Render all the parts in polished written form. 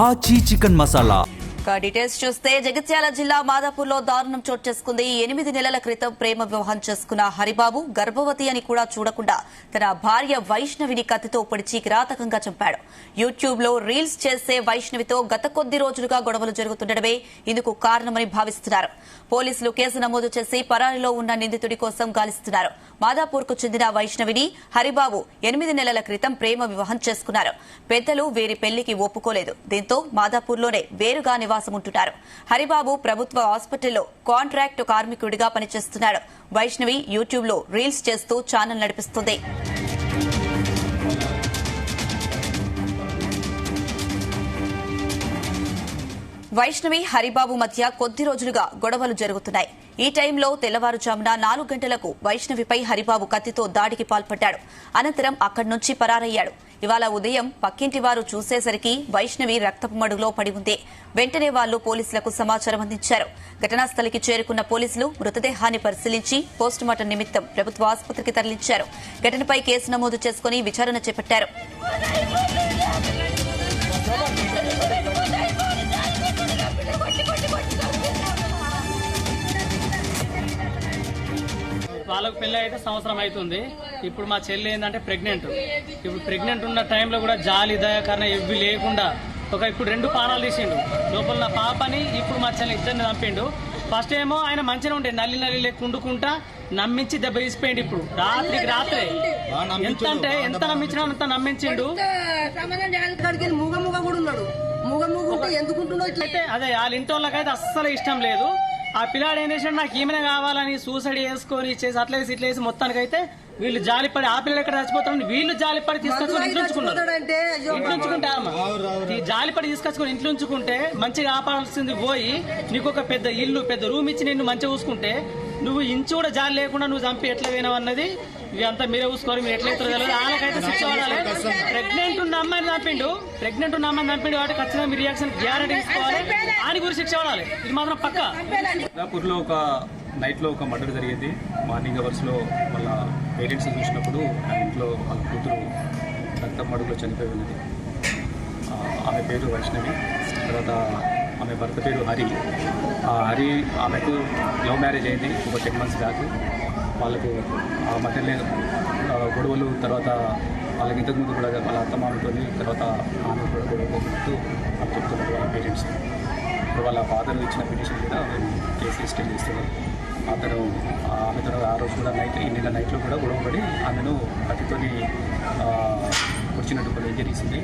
ఆచి chicken masala. Details చూస్తే జగిత్యాల జిల్లా మాదాపూర్లో దారుణం చోటు చేసుకుంది. 8 నెలల క్రితం ప్రేమ వివాహం చేసుకున్న హరిబాబు గర్భవతి అని కూడా చూడకుండా తన భార్య వైష్ణవిని కత్తితో పొడిచి కిరాతకంగా చంపాడు. యూట్యూబ్ లో రీల్స్ చేసే వైష్ణవితో గత కొద్ది రోజులుగా గొడవలు జరుగుతుండడమే ఇందుకు కారణమని భావిస్తున్నారు. పోలీసులు కేసు నమోదు చేసి పరారీలో ఉన్న నిందితుడి కోసం గాలిస్తున్నారు. మాదాపూర్ కు చెందిన వైష్ణవిని హరిబాబు 8 నెలల క్రితం ప్రేమ వివాహం చేసుకున్నారు. పెద్దలు వీరి పెళ్లికి ఒప్పుకోలేదు. దీంతో మాదాపూర్లోనే వేరుగా నివాసముంటున్నారు. హరిబాబు ప్రభుత్వ హాస్పిటల్లో కాంట్రాక్టు కార్మికుడిగా పనిచేస్తున్నాడు. వైష్ణవి యూట్యూబ్ లో రీల్స్ చేస్తూ ఛానల్ నడిపిస్తుంది. వైష్ణవి హరిబాబు మధ్య కొద్ది రోజులుగా గొడవలు జరుగుతున్నాయి. ఈ టైంలో తెల్లవారుజామున 4 గంటలకు వైష్ణవిపై హరిబాబు కత్తితో దాడికి పాల్పడ్డాడు. అనంతరం అక్కడి నుంచి పరారయ్యాడు. ఇవాళ ఉదయం పక్కింటి వారు చూసేసరికి వైష్ణవి రక్తపు మడుగులో పడి ఉంది. వెంటనే వాళ్లు పోలీసులకు సమాచారం అందించారు. ఘటనాస్థలికి చేరుకున్న పోలీసులు మృతదేహాన్ని పరిశీలించి పోస్టుమార్టం నిమిత్తం ప్రభుత్వ ఆసుపత్రికి తరలించారు. ఘటనపై కేసు నమోదు చేసుకుని విచారణ చేపట్టారు. వాళ్ళకు పెళ్లి అయితే సంవత్సరం అవుతుంది. ఇప్పుడు మా చెల్లి ఏంటంటే ప్రెగ్నెంట్. ఇప్పుడు ప్రెగ్నెంట్ ఉన్న టైంలో కూడా జాలి దయాకరణ ఎవ్వి లేకుండా ఇప్పుడు 2 పానాలు తీసిండు. లోపల నా పాపని ఇప్పుడు మా చెల్లి ఇద్దరిని చంపిండు. ఫస్ట్ ఏమో ఆయన మంచిగా ఉండే నల్లి లెక్క ఉండుకుంటా నమ్మించి దెబ్బ తీసిపోయిండు. ఇప్పుడు రాత్రికి రాత్రే ఎంత నమ్మించినా అంత నమ్మించిండు. అదే వాళ్ళ ఇంటి వాళ్ళకైతే అస్సలు ఇష్టం లేదు. ఆ పిల్లాడు ఏం చేసినాడు, నాకు ఈమెనే కావాలని సూసైడ్ చేసుకొని చేసి అట్లేసి ఇట్లేసి మొత్తానికైతే వీళ్ళు జాలిపడి ఆ పిల్లలు ఎక్కడ చచ్చిపోతారని వీళ్ళు జాలిపడి తీసుకొచ్చుకొని జాలిపడి తీసుకొచ్చుకొని ఇంట్లోంచుకుంటే మంచిగా ఆపాల్సింది పోయి నీకు ఒక పెద్ద ఇల్లు పెద్ద రూమ్ ఇచ్చి నిన్ను మంచిగా చూసుకుంటే నువ్వు ఇంచు కూడా జాలి లేకుండా నువ్వు చంపి ఎట్లా పోయినావు అన్నది ఇదంతా మీరే చూసుకోవాలి. మీరు ఎట్లయితే తెలియదు. వాళ్ళకైతే శిక్ష పడాలి. ప్రెగ్నెంట్ ఉన్న అమ్మాయిని చంపిండు కాబట్టి ఖచ్చితంగా మీ రియాక్షన్ గ్యారెంటీ తీసుకోవాలి. ఆయన గురించి శిక్ష పడాలి. ఇది మాత్రం పక్క. ఊర్లో ఒక నైట్లో ఒక మర్డర్ జరిగింది. మార్నింగ్ అవర్స్లో వాళ్ళ పేరెంట్స్ చూసినప్పుడు ఆ ఇంట్లో వాళ్ళ కూతురు రక్త మడుగులో చనిపోయి ఉన్నది. ఆమె పేరు వైష్ణవి. తర్వాత ఆమె భర్త పేరు హరి. హరి ఆమెకు లవ్ మ్యారేజ్ అయింది ఒక 10 months బ్యాక్. వాళ్ళకు ఆ మధ్యలో గొడవలు, తర్వాత వాళ్ళకి ఇంతకుముందు కూడా వాళ్ళ అత్తమామతో తర్వాత ఆమె కూడా గొడవలు చెప్తూ చెప్తున్నారు వాళ్ళ పేరెంట్స్. ఇప్పుడు వాళ్ళ ఫాదర్ ఇచ్చిన పిటిషన్ మీద కేసు రిజిస్టర్ చేస్తున్నారు. ఆమెతో ఆ రోజు కూడా నిన్న నైట్లో కూడా గొడవపడి ఆమెను కత్తితో పొడిచినట్టు కూడా ఇంజరీస్ ఉంది.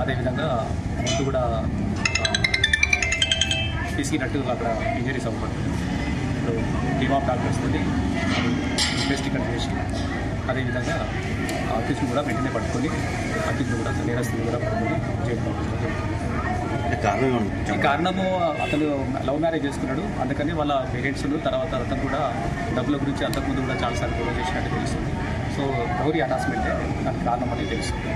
అదేవిధంగా ముందు కూడా తీసుకున్నట్టు అక్కడ ఇంజరీస్ అవ్వబడుతుంది. ఇప్పుడు టీమ్ ఆఫ్ డాక్టర్స్ తోటి ఇన్వెస్టిగేట్ చేసి అదేవిధంగా అక్యూజ్ని కూడా వెంటనే పట్టుకొని కూడా నేరస్తుని కూడా పట్టుకొని జైలు. ఈ కారణము అతను లవ్ మ్యారేజ్ చేసుకున్నాడు. అందుకని వాళ్ళ పేరెంట్స్ తర్వాత అతను కూడా డబ్బుల గురించి అంతకుముందు కూడా చాలాసార్లు గొడవ చేసినట్టు తెలుస్తుంది. సో డౌరీ అటాచ్మెంటే దానికి కారణం అనేది తెలుస్తుంది.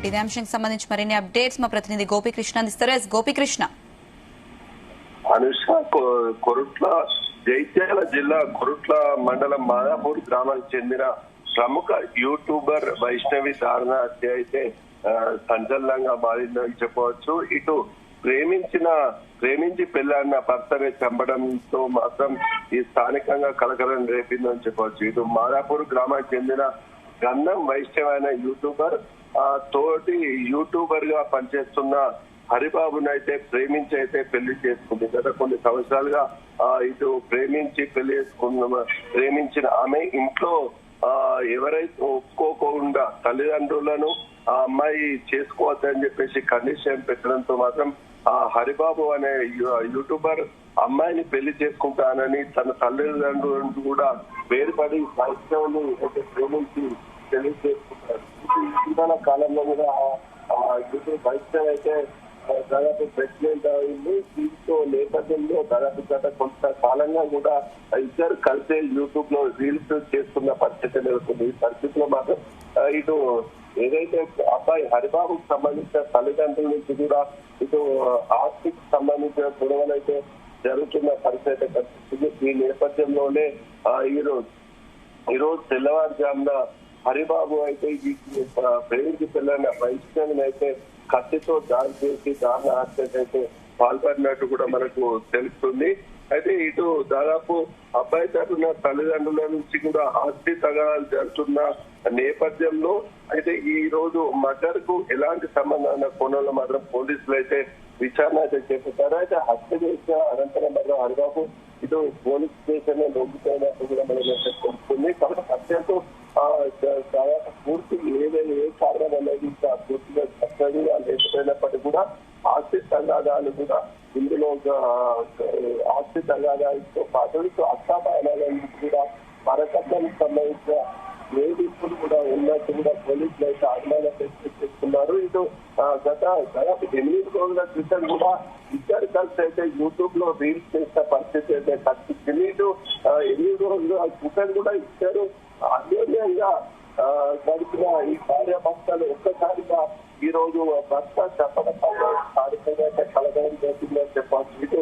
ఇదే అంశానికి సంబంధించి మరిన్ని అప్డేట్స్ మా ప్రతినిధి గోపీకృష్ణ అందిస్తారు. గోపీకృష్ణ. అనుష, కొరుట్ల జైత్యాల జిల్లా కొరుట్ల మండలం మాదాపూర్ గ్రామానికి చెందిన ప్రముఖ యూట్యూబర్ వైష్ణవి దారుణ హత్య అయితే సంచలనంగా మారిందని చెప్పవచ్చు. ఇటు ప్రేమించి పెళ్లాడిన భర్తని చంపడంతో మాత్రం ఈ స్థానికంగా కలకలం రేపిందని చెప్పవచ్చు. ఇటు మాదాపూర్ గ్రామానికి చెందిన గంధం వైష్ణవి అయిన యూట్యూబర్ తోటి యూట్యూబర్ గా పనిచేస్తున్న హరిబాబుని అయితే ప్రేమించి అయితే పెళ్లి చేసుకుంది. గత కొన్ని సంవత్సరాలుగా ఇటు ప్రేమించిన ఆమె ఇంట్లో ఎవరైతే ఒప్పుకోకుండా తల్లిదండ్రులను ఆ అమ్మాయి చేసుకోవద్దని చెప్పేసి కండిషన్ పెట్టడంతో మాత్రం ఆ హరిబాబు అనే యూట్యూబర్ అమ్మాయిని పెళ్లి చేసుకుంటానని తన తల్లిదండ్రులను కూడా వేరుపడి వైష్ణవుని అయితే ప్రేమించి పెళ్లి చేసుకుంటారు. ఇటీవల కాలంలో కూడా యూట్యూబ్ వైష్ణవ్ అయితే దాదాపు ప్రెగ్నెంట్ అయింది. దీంతో నేపథ్యంలో దాదాపు గత కొంతకాలంగా కూడా ఇద్దరు కలిసే యూట్యూబ్ లో రీల్స్ చేస్తున్న పరిస్థితి నెలకొంది. ఈ పరిస్థితిలో మాత్రం ఇటు ఏదైతే అబ్బాయి హరిబాబుకు సంబంధించిన తల్లిదండ్రుల నుంచి కూడా ఇటు ఆస్తికి సంబంధించిన గొడవలు అయితే జరుగుతున్న పరిస్థితి కనిపిస్తుంది. ఈ నేపథ్యంలోనే ఈరోజు తెల్లవారుజామున హరిబాబు అయితే ఈ ప్రేమికి పిల్లల వైష్ణవిని అయితే కత్తితో దాడి చేసి దారుణ హత్యకు అయితే పాల్పడినట్టు కూడా మనకు తెలుస్తుంది. అయితే ఇటు దాదాపు అబ్బాయి తరఫున తల్లిదండ్రుల నుంచి కూడా ఆస్తి తగాదాలు జరుగుతున్న నేపథ్యంలో అయితే ఈ రోజు మర్డర్ కు ఎలాంటి సంబంధం కోణంలో మాత్రం పోలీసులు అయితే విచారణ అయితే చేపట్టారు. అయితే హత్య చేసిన అనంతరం మాత్రం హరిబాబు ఇటు పోలీస్ స్టేషన్ లో లొంగిపోయినట్టు కూడా మనకు తెలుస్తుంది. కాబట్టి హత్యకు దాదాపు పూర్తి ఏ కారణం అనేది పూర్తిగా చక్కగా లేకపోయినప్పటికీ కూడా ఆస్తి తగాదాలు కూడా ఇందులో ఆస్తి తగాదాలతో పాటు అర్థాపాయాల నుంచి కూడా మరకట్టానికి సంబంధించిన వేధింపులు కూడా ఉన్నట్టు కూడా పోలీసులు అయితే అనుమానం చేస్తున్నారు. ఇటు గత దాదాపు 8 రోజుల క్రితం కూడా ఇద్దరు కలిసి అయితే యూట్యూబ్ లో రీల్స్ చేసిన పరిస్థితి అయితే కనిపిస్తుంది. ఇటు 8 రోజుల క్రితం కూడా ఇద్దరు అన్యోన్యంగా గడిపిన ఈ భార్యాభర్తలు ఒక్కసారిగా ఈ రోజు భర్త చెప్పడం కలగడం జరిగిందని చెప్పాల్సి. ఇటు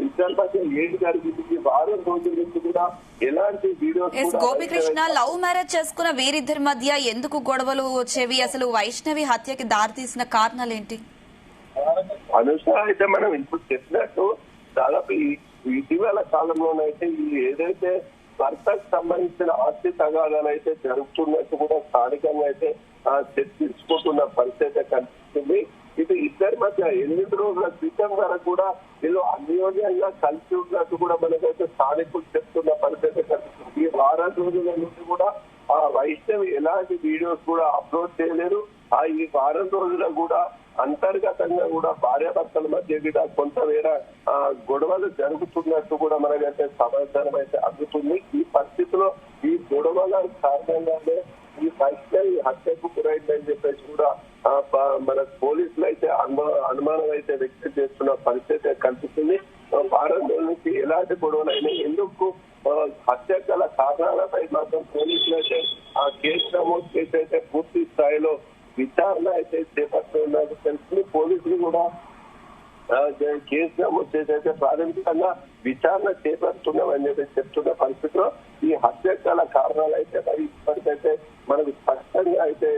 ఇద్దరి మధ్య ఏది జరిగింది వారం రోజుల నుంచి కూడా ఎలాంటి వీడియోస్. గోపికృష్ణ, లవ్ మ్యారేజ్ చేసుకున్న వీరిద్దరి మధ్య ఎందుకు గొడవలు వచ్చేవి? అసలు వైష్ణవి హత్యకి దారితీసిన కారణాలు ఏంటి? అనుష అయితే మనం ఇప్పుడు చెప్పినట్టు దాదాపు ఇటీవల కాలంలోనైతే ఈ ఏదైతే భర్తకు సంబంధించిన ఆస్తి తగాదాలు అయితే జరుగుతున్నట్టు కూడా స్థానికంగా అయితే చర్చించుకుంటున్న పరిస్థితి కనిపిస్తుంది. ఇది ఇద్దరి మధ్య 8 రోజుల క్రితం వరకు కూడా వీళ్ళు అన్యోన్యంగా కలిసి ఉన్నట్టు కూడా మనకైతే స్థానికులు చెప్తున్న పరిస్థితి కనిపిస్తుంది. ఈ వారం రోజుల నుంచి కూడా ఆ వైష్ణవి ఎలాంటి వీడియోస్ కూడా అప్లోడ్ చేయలేరు. ఈ వారం రోజుల కూడా అంతర్గతంగా కూడా భార్యాభర్తల మధ్య కూడా కొంత వేరే గొడవలు జరుగుతున్నట్టు కూడా మనకైతే సమాచారం అయితే అందుతుంది. ఈ పరిస్థితిలో ఈ గొడవల కారణంగానే ఈ వైష్ణవి హత్యకు గురైందని చెప్పేసి కూడా మన పోలీసులు అయితే అనుమానం అయితే వ్యక్తం చేస్తున్న పరిస్థితి కనిపిస్తుంది. వారం రోజుల నుంచి ఎలాంటి గొడవలు అయినా ఎందుకు హత్య గల కారణాలపై మాత్రం పోలీసులు అయితే ఆ కేసు నమోదు చేసి అయితే పూర్తి స్థాయిలో విచారణ అయితే చేపడుతున్నట్టు తెలుస్తుంది. పోలీసులు కూడా కేసు నమోదు చేసి అయితే ప్రాథమికంగా విచారణ చేపడుతున్నామని చెప్పి చెప్తున్న పరిస్థితిలో ఈ హత్య గల కారణాలు అయితే మరి ఇప్పటికైతే మనకు స్పష్టంగా అయితే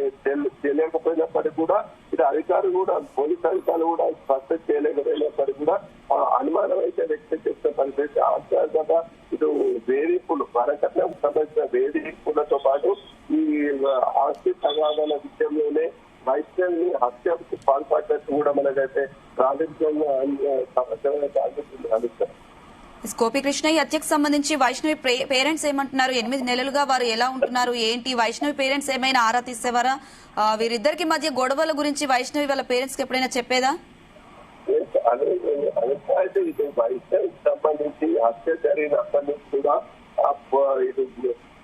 తెలియకపోయినప్పటికీ కూడా ఇది అధికారులు కూడా పోలీసు అధికారులు కూడా స్పష్టం చేయలేకపోయినప్పటికీ కూడా అనుమానం అయితే వ్యక్తం చేస్తున్న పరిస్థితి. అంతర్గత ఇటు వేధింపులు వరకట్నం సంబంధించిన వేధింపులతో పాటు ఈ ఆస్తి తగాదాల విషయంలోనే వైష్ణవిని హత్యకు పాల్పడ్డట్టు కూడా మనకైతే ప్రాథమికంగా సమాచారం అందుతుంది. గోపికృష్ణ, ఈ హత్యకు సంబంధించి వైష్ణవి పేరెంట్స్ ఏమంటున్నారు? 8 నెలలుగా వారు ఎలా ఉంటున్నారు ఏంటి? వైష్ణవి పేరెంట్స్ ఏమైనా ఆరా తీసేవారా? వీరిద్దరికి మధ్య గొడవల గురించి వైష్ణవి వాళ్ళ పేరెంట్స్ కి ఎప్పుడైనా చెప్పేదా? అయితే ఇది వైష్ణవికి సంబంధించి హత్య జరిగినప్పటి నుంచి కూడా ఇది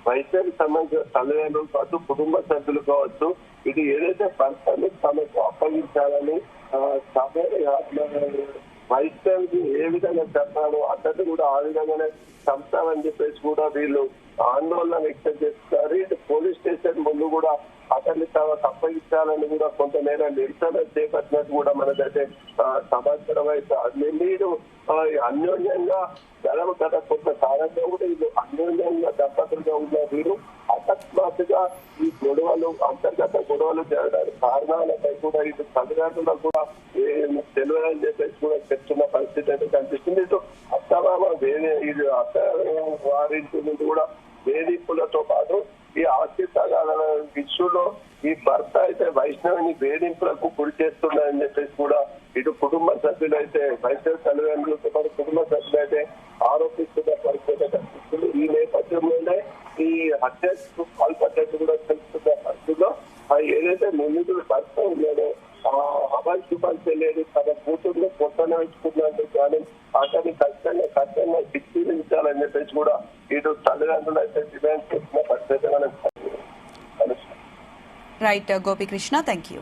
వైష్ణవికి సంబంధించిన తల్లిదండ్రులు కావచ్చు, కుటుంబ సభ్యులు కావచ్చు, ఇది ఏదైతే భర్తను తమకు అప్పగించాలని వైష్ణవికి ఏ విధంగా చెప్పాలో అతను కూడా ఆ విధంగానే చంపుతామని చెప్పేసి కూడా వీళ్ళు ఆందోళన వ్యక్తం చేస్తున్నారు. ఇటు పోలీస్ స్టేషన్ ముందు కూడా అతన్ని తమకు అప్పగించాలని కూడా కొంతమేర నిరసన చేపట్టినట్టు కూడా మనకైతే సమాచారం అయితే మీరు అన్యోన్యంగా గత కొంత కాలంగా కూడా వీళ్ళు అన్యోన్యంగా దంపతులుగా ఉన్న వీరు అకస్మాత్తుగా ఈ గొడవలు అంతర్గత గొడవలు జరగడానికి కారణాలపై కూడా ఇటు తల్లిదండ్రులకు కూడా తెలియదని చెప్పేసి కూడా చెప్తున్న పరిస్థితి అయితే కనిపిస్తుంది. ఇటు అత్తమామ ఇది అత్త వారింటి నుండి కూడా వేధింపులతో పాటు ఈ ఆస్తి తగాదాల విషయంలో ఈ భర్త అయితే వైష్ణవిని వేధింపులకు గురి చేస్తున్నారని చెప్పేసి కూడా ఇటు కుటుంబ సభ్యులు అయితే వైష్ణవి తల్లిదండ్రులతో పాటు కుటుంబ సభ్యులు అయితే ఆరోపిస్తున్న పరిస్థితి కనిపిస్తుంది. ఈ నేపథ్యంలోనే ఈ హత్యకు పాల్పడ్డట్టు కూడా తెలుస్తున్న పరిస్థితిలో ఏదైతే నిందితుడు భర్త ఉన్నాడో అవాంఛిపాలు తెలియదు తన కూతుర్లో పొట్టన వెచ్చుకున్నందుకు కానీ అతన్ని ఖచ్చితంగా శిక్షించాలని చెప్పేసి కూడా ఇటు తల్లిదండ్రులు అయితే డిమాండ్ చేస్తున్న పరిస్థితి మనకు. Right Gopikrishna, thank you.